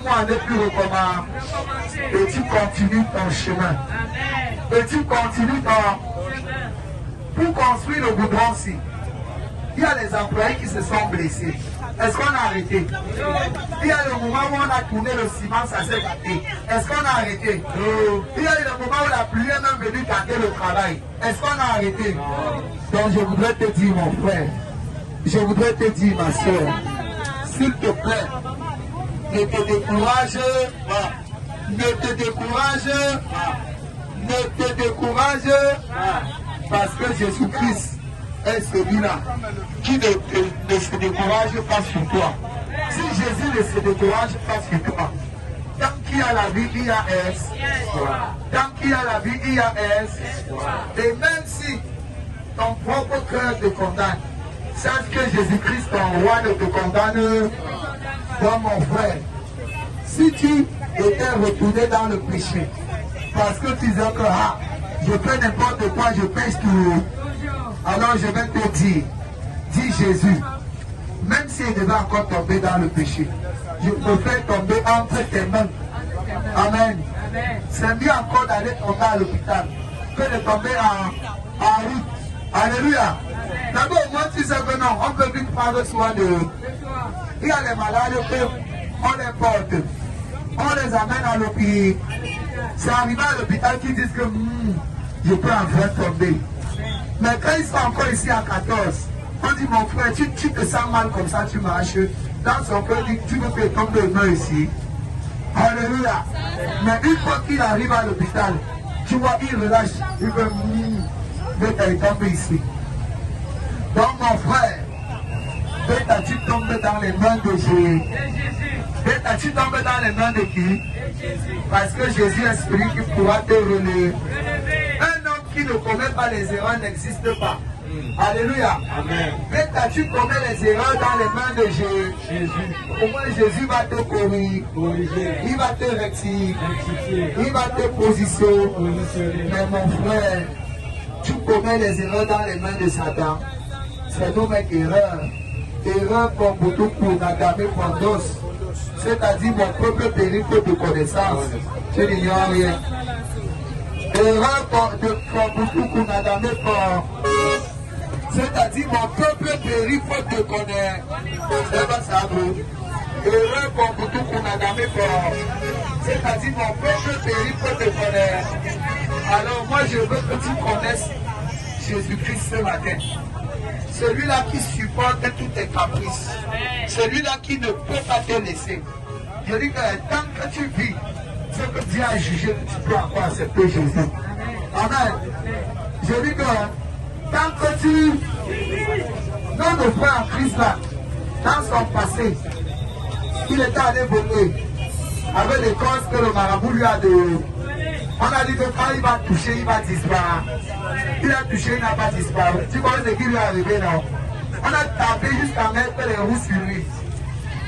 mois n'est plus recommandé. Et tu continues ton chemin. Et tu continues ton chemin. Pour construire le goudron-ci, il y a les employés qui se sont blessés. Est-ce qu'on a arrêté? Il y a le moment où on a tourné le ciment, ça s'est gâté. Est-ce qu'on a arrêté? Il y a le moment où la pluie est même venue gâter le travail. Est-ce qu'on a arrêté? Donc je voudrais te dire, mon frère, je voudrais te dire, ma soeur, s'il te plaît, ne te décourage pas. Ne te décourage pas. Ne te décourage pas. Parce que Jésus-Christ est celui-là qui ne se décourage pas sur toi. Si Jésus ne se décourage pas sur toi, tant qu'il y a la vie, il y a espoir. Tant qu'il y a la vie, il y a espoir. Et même si ton propre cœur te condamne, sache que Jésus-Christ, ton roi, ne te condamne pas, mon frère. Si tu étais retourné dans le péché, parce que tu disais que je fais n'importe quoi, je pêche tout. Alors je vais te dire, dis Jésus, même s'il devait encore tomber dans le péché, je préfère tomber entre tes mains. Amen. C'est mieux encore d'aller tomber à l'hôpital que de tomber en route. Alléluia. D'abord, moi tu sais que non, on peut vite prendre soin de eux. Il y a les malades, on les porte, on les amène à l'hôpital. C'est arrivé à l'hôpital qui disent que je peux enfin tomber. Mais quand ils sont encore ici à 14, on dit mon frère, tu te sens mal comme ça, tu marches. Dans son cœur, tu veux que tombe demain ici. Alléluia. Mais une fois qu'il arrive à l'hôpital, tu vois, il relâche. Il veut il tombe ici. Donc mon frère, Bêta, tu tombes dans les mains de Jésus. Bêta, tu tombes dans les mains de qui? Parce que Jésus est celui qui pourra te relever. Un homme qui ne commet pas les erreurs n'existe pas. Alléluia. Bêta, tu commets les erreurs dans les mains de Jésus. Au moins Jésus va te corriger. Il va te rectifier. Il va te positionner. Mais mon frère, tu commets les erreurs dans les mains de Satan. C'est nommé erreur. Erreur comme beaucoup pour Nagamé Pondos. C'est-à-dire mon propre périple de connaissance. Je n'ignore rien. Erreur comme beaucoup pour Nagamé Pondos. C'est-à-dire mon propre périple de connaissance. Erreur comme beaucoup pour Nagamé Pondos. C'est-à-dire mon propre périple de connaissance. Alors moi je veux que tu connaisses Jésus-Christ ce matin. Celui-là qui supporte tous tes caprices. Celui-là qui ne peut pas te laisser. Je dis que tant que tu vis, ce que Dieu a jugé, tu peux encore accepter Jésus. Amen. Je dis que tant que tu... Notre frère en Christ là, dans son passé, il était allé voter avec les causes que le marabout lui a donné. On a dit que quand il va toucher, il va disparaître. Il a touché, il n'a pas disparu. Tu vois ce qui lui est arrivé, non? On a tapé jusqu'à mettre les roues sur lui.